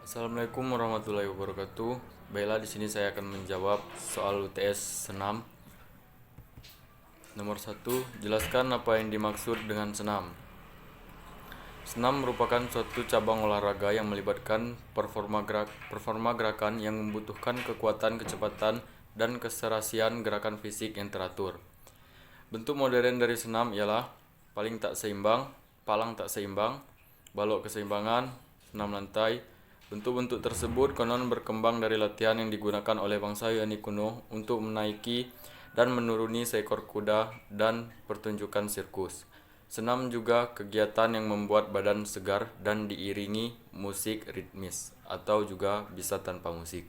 Assalamualaikum warahmatullahi wabarakatuh. Baiklah, di sini saya akan menjawab soal UTS senam. Nomor 1, jelaskan apa yang dimaksud dengan senam. Senam merupakan suatu cabang olahraga yang melibatkan performa gerakan yang membutuhkan kekuatan, kecepatan, dan keserasian gerakan fisik yang teratur. Bentuk modern dari senam ialah palang tak seimbang, balok keseimbangan, senam lantai. Bentuk-bentuk tersebut konon berkembang dari latihan yang digunakan oleh bangsa Yunani kuno untuk menaiki dan menuruni seekor kuda dan pertunjukan sirkus. Senam juga kegiatan yang membuat badan segar dan diiringi musik ritmis atau juga bisa tanpa musik.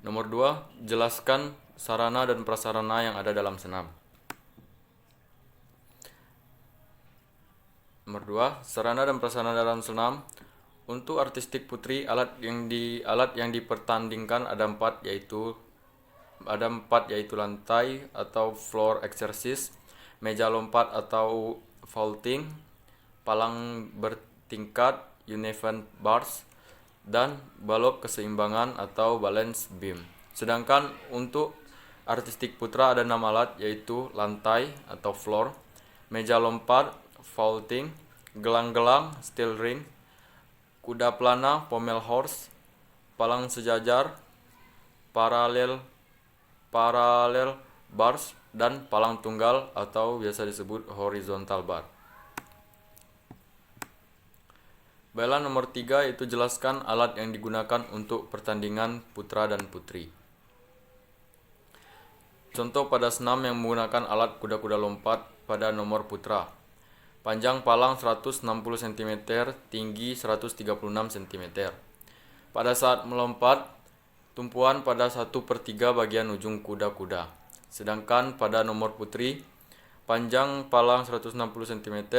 Nomor 2, jelaskan sarana dan prasarana yang ada dalam senam. Nomor 2, sarana dan prasarana dalam senam. Untuk artistik putri, alat yang dipertandingkan ada empat yaitu lantai atau floor exercise, meja lompat atau vaulting, palang bertingkat uneven bars, dan balok keseimbangan atau balance beam. Sedangkan untuk artistik putra ada 6 alat yaitu lantai atau floor, meja lompat vaulting, gelang-gelang steel ring, kuda pelana pommel horse, palang sejajar paralel bars, dan palang tunggal atau biasa disebut horizontal bar. Baiklah, nomor 3 yaitu jelaskan alat yang digunakan untuk pertandingan putra dan putri. Contoh pada senam yang menggunakan alat kuda-kuda lompat pada nomor putra. Panjang palang 160 cm, tinggi 136 cm. Pada saat melompat, tumpuan pada 1/3 bagian ujung kuda-kuda. Sedangkan pada nomor putri, panjang palang 160 cm,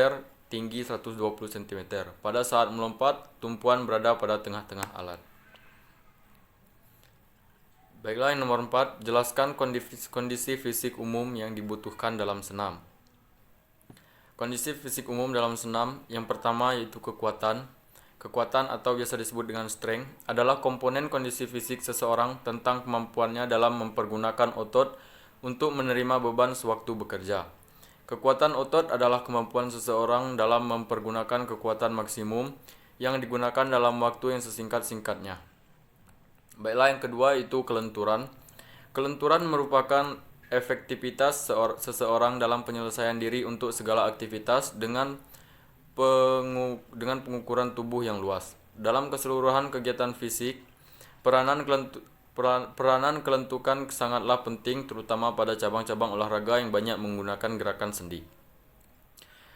tinggi 120 cm. Pada saat melompat, tumpuan berada pada tengah-tengah alat. Baiklah, yang nomor 4, jelaskan kondisi fisik umum yang dibutuhkan dalam senam. Kondisi fisik umum dalam senam yang pertama yaitu kekuatan. Kekuatan atau biasa disebut dengan strength adalah komponen kondisi fisik seseorang tentang kemampuannya dalam mempergunakan otot untuk menerima beban sewaktu bekerja. Kekuatan otot adalah kemampuan seseorang dalam mempergunakan kekuatan maksimum yang digunakan dalam waktu yang sesingkat-singkatnya. Baiklah, yang kedua itu kelenturan. Kelenturan merupakan efektivitas seseorang dalam penyelesaian diri untuk segala aktivitas dengan pengukuran tubuh yang luas. Dalam keseluruhan kegiatan fisik, peranan kelentukan sangatlah penting, terutama pada cabang-cabang olahraga yang banyak menggunakan gerakan sendi.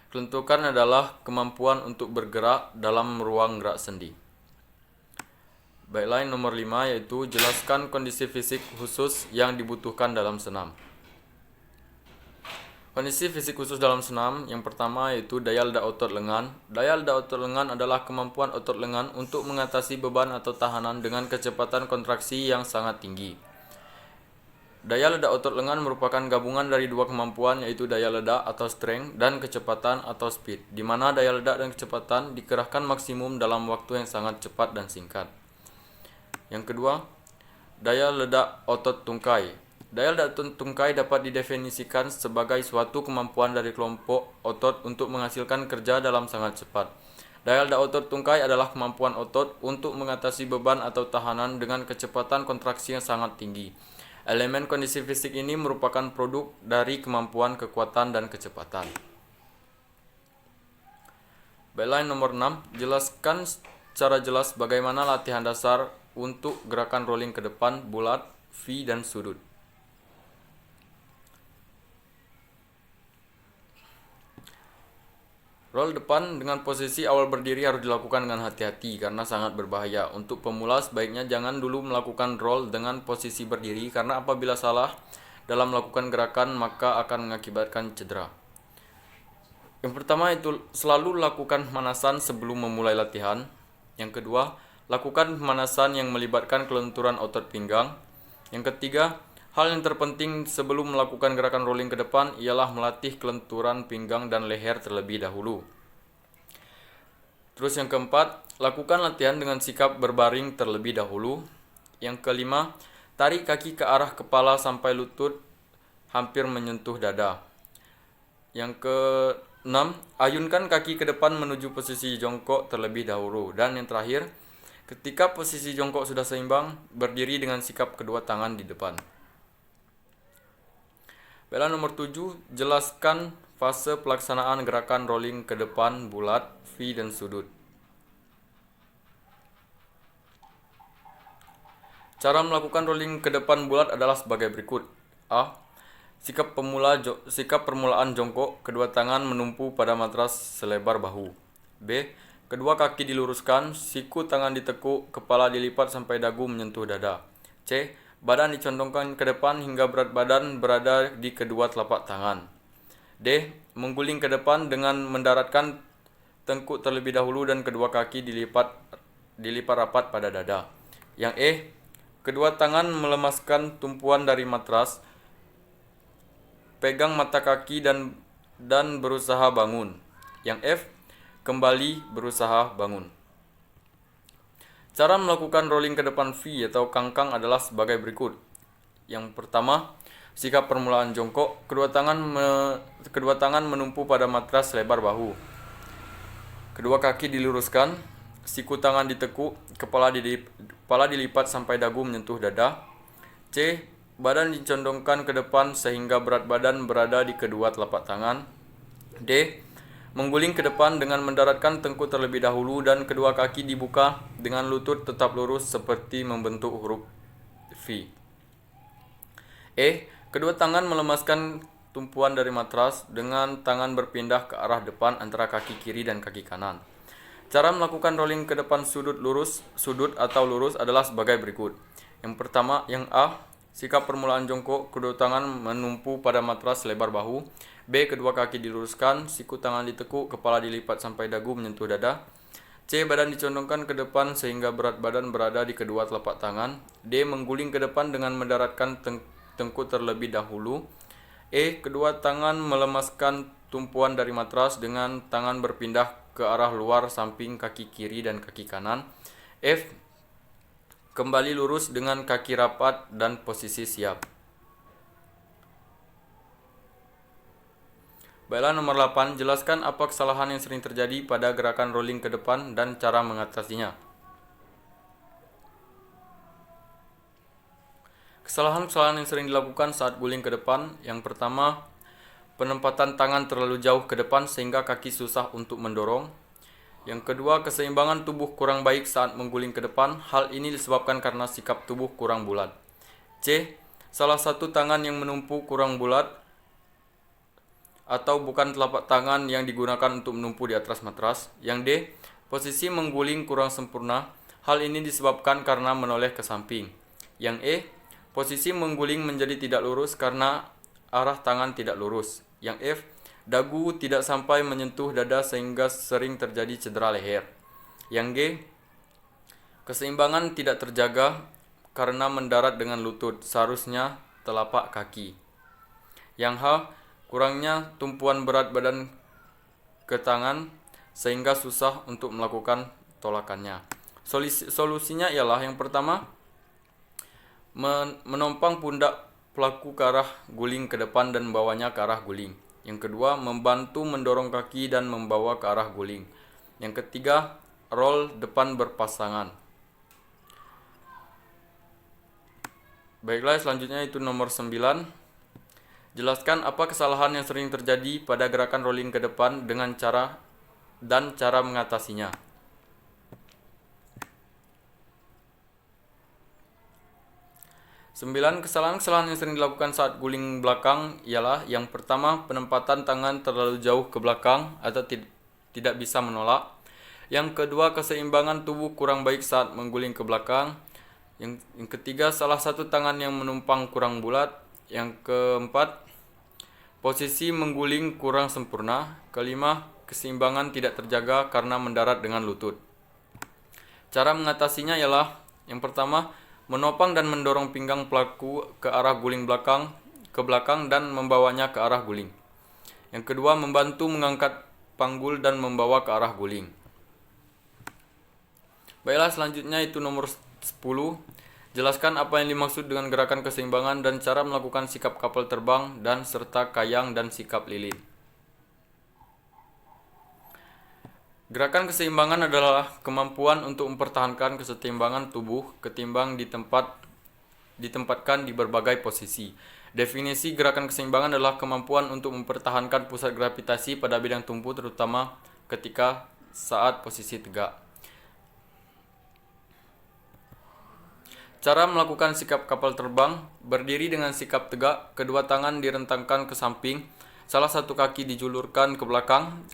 Kelentukan adalah kemampuan untuk bergerak dalam ruang gerak sendi. Baiklah, yang nomor 5 yaitu jelaskan kondisi fisik khusus yang dibutuhkan dalam senam. Kondisi fisik khusus dalam senam yang pertama yaitu daya ledak otot lengan. Daya ledak otot lengan adalah kemampuan otot lengan untuk mengatasi beban atau tahanan dengan kecepatan kontraksi yang sangat tinggi. Daya ledak otot lengan merupakan gabungan dari dua kemampuan yaitu daya ledak atau strength dan kecepatan atau speed, di mana daya ledak dan kecepatan dikerahkan maksimum dalam waktu yang sangat cepat dan singkat. Yang kedua, daya ledak otot tungkai. Daya ledak tungkai dapat didefinisikan sebagai suatu kemampuan dari kelompok otot untuk menghasilkan kerja dalam sangat cepat. Daya ledak otot tungkai adalah kemampuan otot untuk mengatasi beban atau tahanan dengan kecepatan kontraksi yang sangat tinggi. Elemen kondisi fisik ini merupakan produk dari kemampuan, kekuatan, dan kecepatan. Baiklah, nomor 6, jelaskan secara jelas bagaimana latihan dasar untuk gerakan rolling ke depan, bulat, V, dan sudut. Roll depan dengan posisi awal berdiri harus dilakukan dengan hati-hati karena sangat berbahaya. Untuk pemula sebaiknya jangan dulu melakukan roll dengan posisi berdiri karena apabila salah dalam melakukan gerakan maka akan mengakibatkan cedera. Yang pertama itu selalu lakukan pemanasan sebelum memulai latihan. Yang kedua, lakukan pemanasan yang melibatkan kelenturan otot pinggang. Yang ketiga, hal yang terpenting sebelum melakukan gerakan rolling ke depan ialah melatih kelenturan pinggang dan leher terlebih dahulu. Terus yang keempat, lakukan latihan dengan sikap berbaring terlebih dahulu. Yang kelima, tarik kaki ke arah kepala sampai lutut hampir menyentuh dada. Yang keenam, ayunkan kaki ke depan menuju posisi jongkok terlebih dahulu. Dan yang terakhir, ketika posisi jongkok sudah seimbang, berdiri dengan sikap kedua tangan di depan. Baiklah, nomor 7, jelaskan fase pelaksanaan gerakan rolling ke depan bulat, V dan sudut. Cara melakukan rolling ke depan bulat adalah sebagai berikut. A. Sikap permulaan jongkok, kedua tangan menumpu pada matras selebar bahu. B. Kedua kaki diluruskan, siku tangan ditekuk, kepala dilipat sampai dagu menyentuh dada. C. Badan dicondongkan ke depan hingga berat badan berada di kedua telapak tangan. D. Mengguling ke depan dengan mendaratkan tengkuk terlebih dahulu dan kedua kaki dilipat rapat pada dada. Yang E. Kedua tangan melemaskan tumpuan dari matras, pegang mata kaki dan berusaha bangun. Yang F. Kembali berusaha bangun. Cara melakukan rolling ke depan V atau kangkang adalah sebagai berikut. Yang pertama, sikap permulaan jongkok, kedua tangan menumpu pada matras lebar bahu. Kedua kaki diluruskan, siku tangan ditekuk, kepala dilipat sampai dagu menyentuh dada. C. Badan dicondongkan ke depan sehingga berat badan berada di kedua telapak tangan. D. Mengguling ke depan dengan mendaratkan tengkuk terlebih dahulu dan kedua kaki dibuka dengan lutut tetap lurus seperti membentuk huruf V. E. Kedua tangan melemaskan tumpuan dari matras dengan tangan berpindah ke arah depan antara kaki kiri dan kaki kanan. Cara melakukan rolling ke depan sudut atau lurus adalah sebagai berikut. Yang pertama, yang A. Sikap permulaan jongkok, kedua tangan menumpu pada matras lebar bahu. B. Kedua kaki diluruskan, siku tangan ditekuk, kepala dilipat sampai dagu menyentuh dada. C. Badan dicondongkan ke depan sehingga berat badan berada di kedua telapak tangan. D. Mengguling ke depan dengan mendaratkan tengkuk terlebih dahulu. E. Kedua tangan melemaskan tumpuan dari matras dengan tangan berpindah ke arah luar samping kaki kiri dan kaki kanan. F. Kembali lurus dengan kaki rapat dan posisi siap. Baiklah, nomor 8, jelaskan apa kesalahan yang sering terjadi pada gerakan rolling ke depan dan cara mengatasinya. Kesalahan-kesalahan yang sering dilakukan saat guling ke depan. Yang pertama, penempatan tangan terlalu jauh ke depan sehingga kaki susah untuk mendorong. Yang kedua, keseimbangan tubuh kurang baik saat mengguling ke depan. Hal ini disebabkan karena sikap tubuh kurang bulat. C. Salah satu tangan yang menumpu kurang bulat atau bukan telapak tangan yang digunakan untuk menumpu di atas matras. Yang D. Posisi mengguling kurang sempurna. Hal ini disebabkan karena menoleh ke samping. Yang E. Posisi mengguling menjadi tidak lurus karena arah tangan tidak lurus. Yang F. Dagu tidak sampai menyentuh dada sehingga sering terjadi cedera leher. Yang G. Keseimbangan tidak terjaga karena mendarat dengan lutut, seharusnya telapak kaki. Yang H. Kurangnya tumpuan berat badan ke tangan sehingga susah untuk melakukan tolakannya. Solusinya ialah yang pertama, menompang pundak pelaku ke arah guling ke depan dan membawanya ke arah guling. Yang kedua, membantu mendorong kaki dan membawa ke arah guling. Yang ketiga, roll depan berpasangan. Baiklah, selanjutnya itu nomor 9. Jelaskan apa kesalahan yang sering terjadi pada gerakan rolling ke depan dengan cara mengatasinya. Sembilan, kesalahan-kesalahan yang sering dilakukan saat guling belakang ialah yang pertama, penempatan tangan terlalu jauh ke belakang atau tidak bisa menolak. Yang kedua, keseimbangan tubuh kurang baik saat mengguling ke belakang. Yang ketiga, salah satu tangan yang menumpang kurang bulat. Yang keempat, posisi mengguling kurang sempurna. Kelima, keseimbangan tidak terjaga karena mendarat dengan lutut. Cara mengatasinya ialah yang pertama, menopang dan mendorong pinggang pelaku ke arah guling ke belakang dan membawanya ke arah guling. Yang kedua, membantu mengangkat panggul dan membawa ke arah guling. Baiklah, selanjutnya itu nomor 10. Jelaskan apa yang dimaksud dengan gerakan keseimbangan dan cara melakukan sikap kapal terbang dan serta kayang dan sikap lilin. Gerakan keseimbangan adalah kemampuan untuk mempertahankan keseimbangan tubuh ketimbang ditempatkan di berbagai posisi. Definisi gerakan keseimbangan adalah kemampuan untuk mempertahankan pusat gravitasi pada bidang tumpu terutama ketika saat posisi tegak. Cara melakukan sikap kapal terbang: berdiri dengan sikap tegak, kedua tangan direntangkan ke samping, salah satu kaki dijulurkan ke belakang,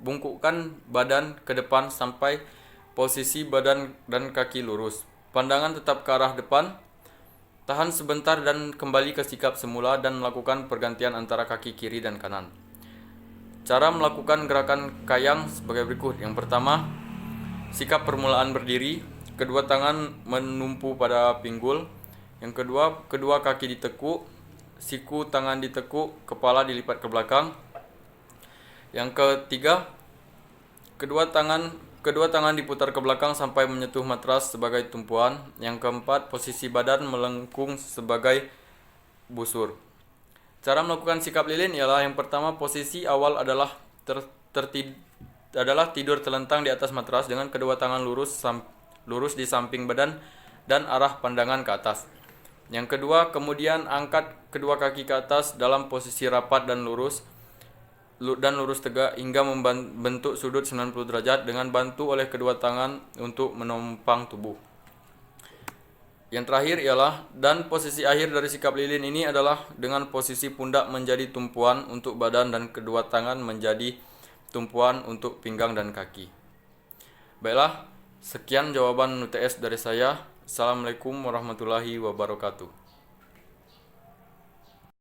bungkukkan badan ke depan sampai posisi badan dan kaki lurus. Pandangan tetap ke arah depan. Tahan sebentar dan kembali ke sikap semula dan melakukan pergantian antara kaki kiri dan kanan. Cara melakukan gerakan kayang sebagai berikut. Yang pertama, sikap permulaan berdiri, kedua tangan menumpu pada pinggul. Yang kedua, kedua kaki ditekuk, siku tangan ditekuk, kepala dilipat ke belakang. Yang ketiga, kedua tangan diputar ke belakang sampai menyentuh matras sebagai tumpuan. Yang keempat, posisi badan melengkung sebagai busur. Cara melakukan sikap lilin ialah: yang pertama, posisi awal adalah tidur telentang di atas matras dengan kedua tangan lurus di samping badan dan arah pandangan ke atas. Yang kedua, kemudian angkat kedua kaki ke atas dalam posisi rapat dan lurus tegak hingga membentuk sudut 90 derajat dengan bantu oleh kedua tangan untuk menopang tubuh. Yang terakhir ialah, dan posisi akhir dari sikap lilin ini adalah dengan posisi pundak menjadi tumpuan untuk badan dan kedua tangan menjadi tumpuan untuk pinggang dan kaki. Baiklah, sekian jawaban UTS dari saya. Assalamualaikum warahmatullahi wabarakatuh.